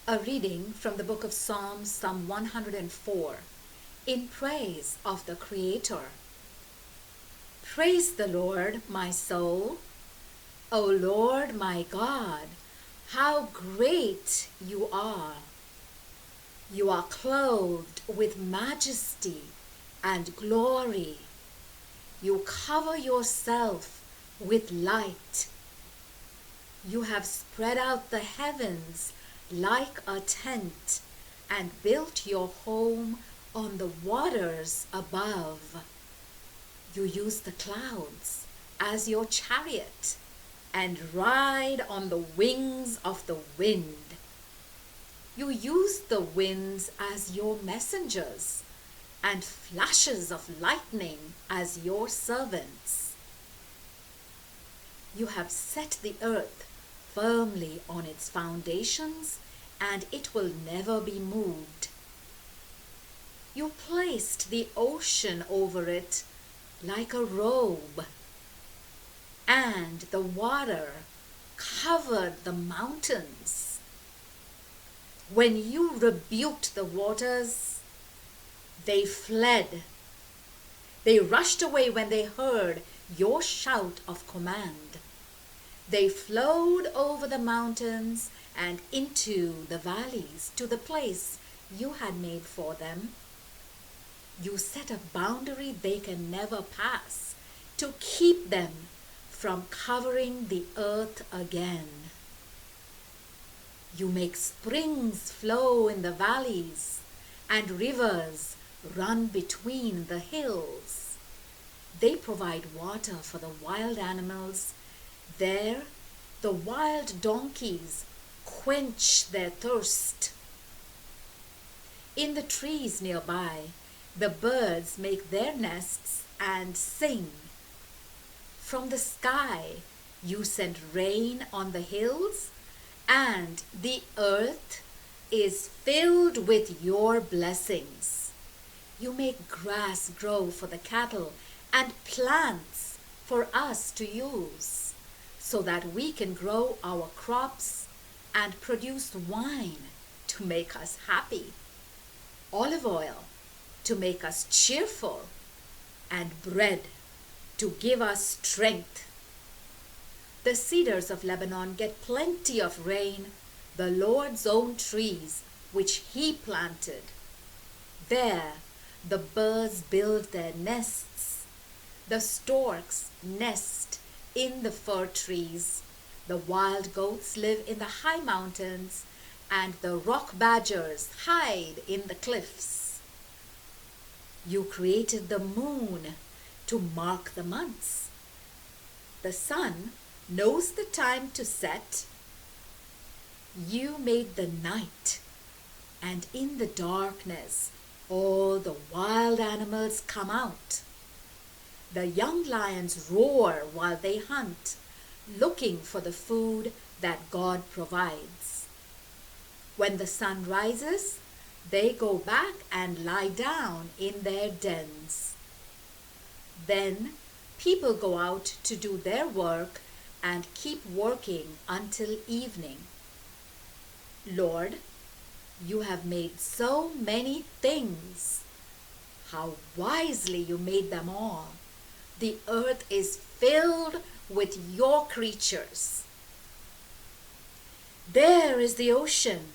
A reading from the book of Psalms, Psalm 104, in praise of the Creator. Praise the Lord, my soul. O Lord, my God, how great you are! You are clothed with majesty and glory. You cover yourself with light. You have spread out the heavens like a tent and built your home on the waters above. You use the clouds as your chariot and ride on the wings of the wind. You use the winds as your messengers and flashes of lightning as your servants. You have set the earth firmly on its foundations, and it will never be moved. You placed the ocean over it like a robe, and the water covered the mountains. When you rebuked the waters, they fled. They rushed away when they heard your shout of command. They flowed over the mountains and into the valleys to the place you had made for them. You set a boundary they can never pass to keep them from covering the earth again. You make springs flow in the valleys and rivers run between the hills. They provide water for the wild animals. There, the wild donkeys quench their thirst. In the trees nearby, the birds make their nests and sing. From the sky, you send rain on the hills, and the earth is filled with your blessings. You make grass grow for the cattle and plants for us to use, so that we can grow our crops and produce wine to make us happy, olive oil to make us cheerful, and bread to give us strength. The cedars of Lebanon get plenty of rain, the Lord's own trees which He planted. There the birds build their nests. The storks nest in the fir trees. The wild goats live in the high mountains, and the rock badgers hide in the cliffs. You created the moon to mark the months. The sun knows the time to set. You made the night, and in the darkness all the wild animals come out. The young lions roar while they hunt, looking for the food that God provides. When the sun rises, they go back and lie down in their dens. Then people go out to do their work and keep working until evening. Lord, you have made so many things. How wisely you made them all. The earth is filled with your creatures. There is the ocean,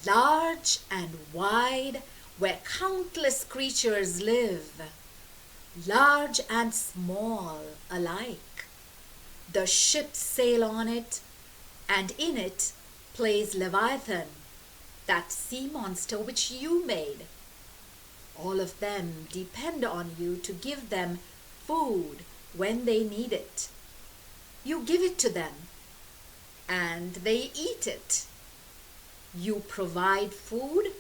large and wide, where countless creatures live, large and small alike. The ships sail on it, and in it plays Leviathan, that sea monster which you made. All of them depend on you to give them food when they need it. You give it to them, and they eat it. You provide food,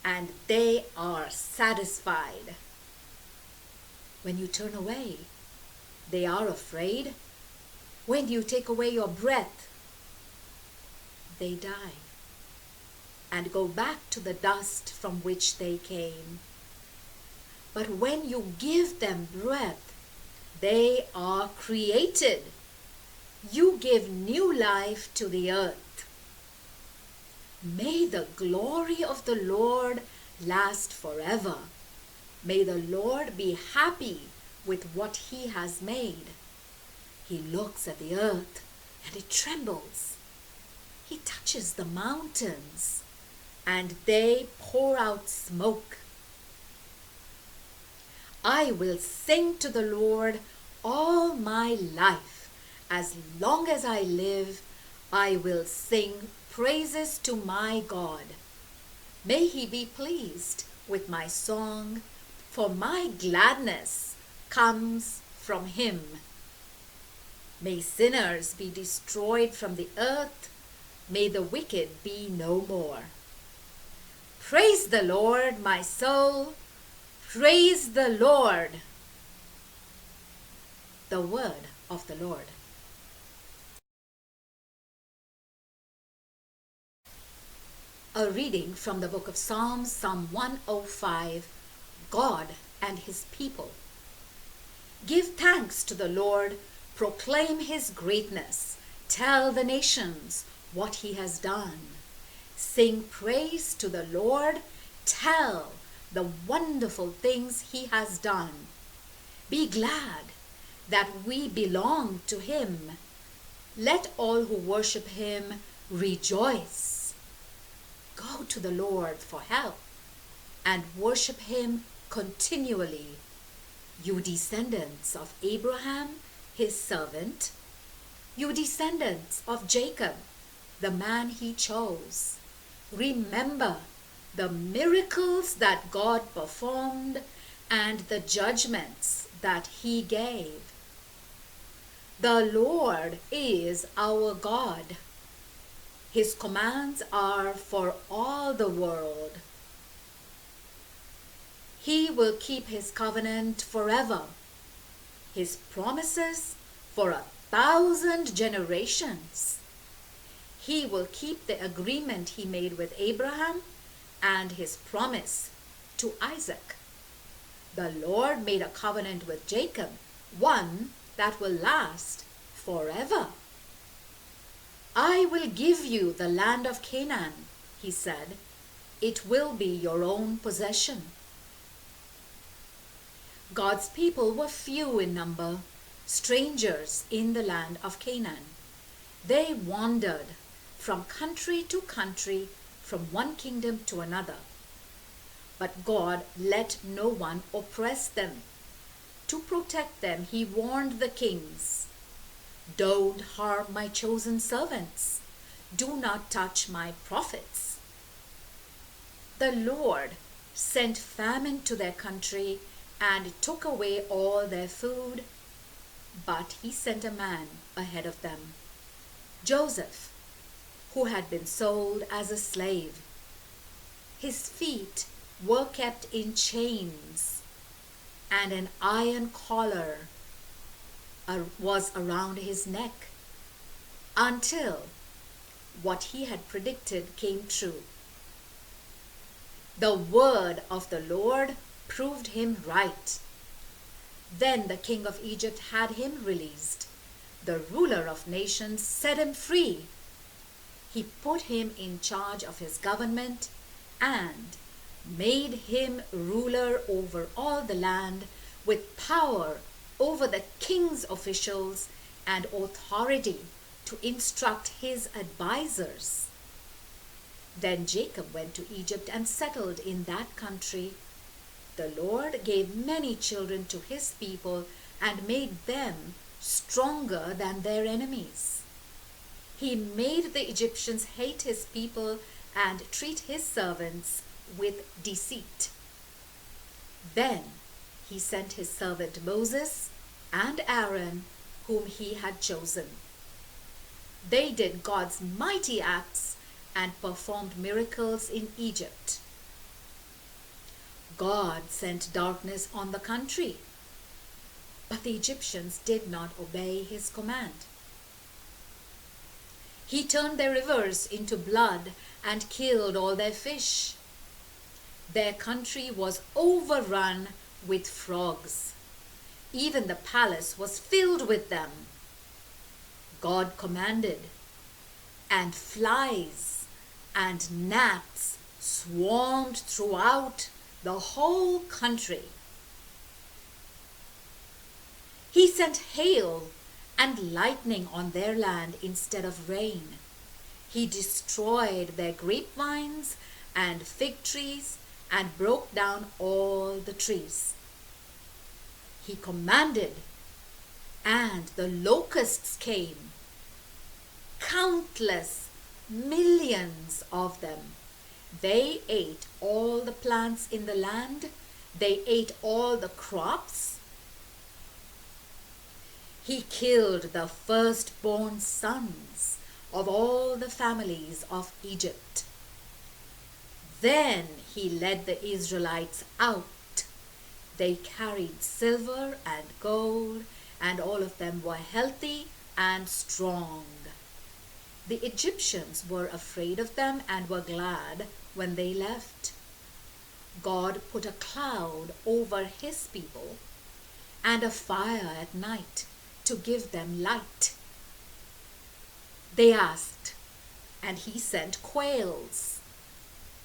and they are satisfied. When you turn away, they are afraid. When you take away your breath, they die and go back to the dust from which they came. But when you give them breath, they are created. You give new life to the earth. May the glory of the Lord last forever. May the Lord be happy with what he has made. He looks at the earth and it trembles. He touches the mountains and they pour out smoke. I will sing to the Lord all my life. As long as I live, I will sing praises to my God. May he be pleased with my song, for my gladness comes from him. May sinners be destroyed from the earth. May the wicked be no more. Praise the Lord, my soul. Praise the Lord. The word of the Lord. A reading from the book of Psalms, Psalm 105, God and his people. Give thanks to the Lord, proclaim his greatness, tell the nations what he has done. Sing praise to the Lord, tell the wonderful things he has done. Be glad that we belong to him. Let all who worship him rejoice. Go to the Lord for help and worship him continually. You descendants of Abraham, his servant, you descendants of Jacob, the man he chose. Remember the miracles that God performed and the judgments that he gave. The Lord is our God. His commands are for all the world. He will keep his covenant forever, his promises for 1,000 generations. He will keep the agreement he made with Abraham and his promise to Isaac. The Lord made a covenant with Jacob, one that will last forever. I will give you the land of Canaan, he said. It will be your own possession. God's people were few in number, strangers in the land of Canaan. They wandered from country to country, from one kingdom to another. But God let no one oppress them. To protect them, he warned the kings, "Don't harm my chosen servants. Do not touch my prophets." The Lord sent famine to their country and took away all their food, but he sent a man ahead of them, Joseph, who had been sold as a slave. His feet were kept in chains, and an iron collar was around his neck, until what he had predicted came true. The word of the Lord proved him right. Then the king of Egypt had him released. The ruler of nations set him free. He put him in charge of his government and made him ruler over all the land, with power over the king's officials and authority to instruct his advisors. Then Jacob went to Egypt and settled in that country. The Lord gave many children to his people and made them stronger than their enemies. He made the Egyptians hate his people and treat his servants with deceit. Then he sent his servant Moses and Aaron, whom he had chosen. They did God's mighty acts and performed miracles in Egypt. God sent darkness on the country, but the Egyptians did not obey his command. He turned their rivers into blood and killed all their fish. Their country was overrun with frogs. Even the palace was filled with them. God commanded, and flies and gnats swarmed throughout the whole country. He sent hail and lightning on their land instead of rain. He destroyed their grapevines and fig trees and broke down all the trees. He commanded, and the locusts came, countless millions of them. They ate all the plants in the land. They ate all the crops. He killed the firstborn sons of all the families of Egypt. Then he led the Israelites out. They carried silver and gold, and all of them were healthy and strong. The Egyptians were afraid of them and were glad when they left. God put a cloud over his people and a fire at night to give them light. They asked, and he sent quails.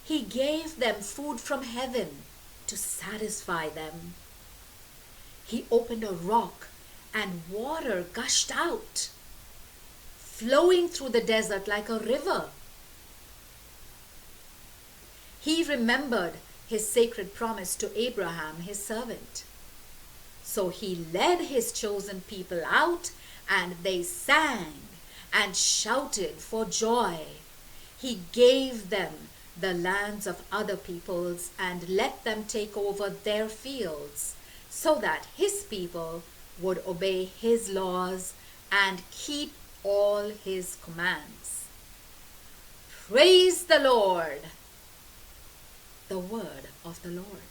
He gave them food from heaven to satisfy them. He opened a rock and water gushed out, flowing through the desert like a river. He remembered his sacred promise to Abraham, his servant. So he led his chosen people out, and they sang and shouted for joy. He gave them the lands of other peoples and let them take over their fields, so that his people would obey his laws and keep all his commands. Praise the Lord! The word of the Lord.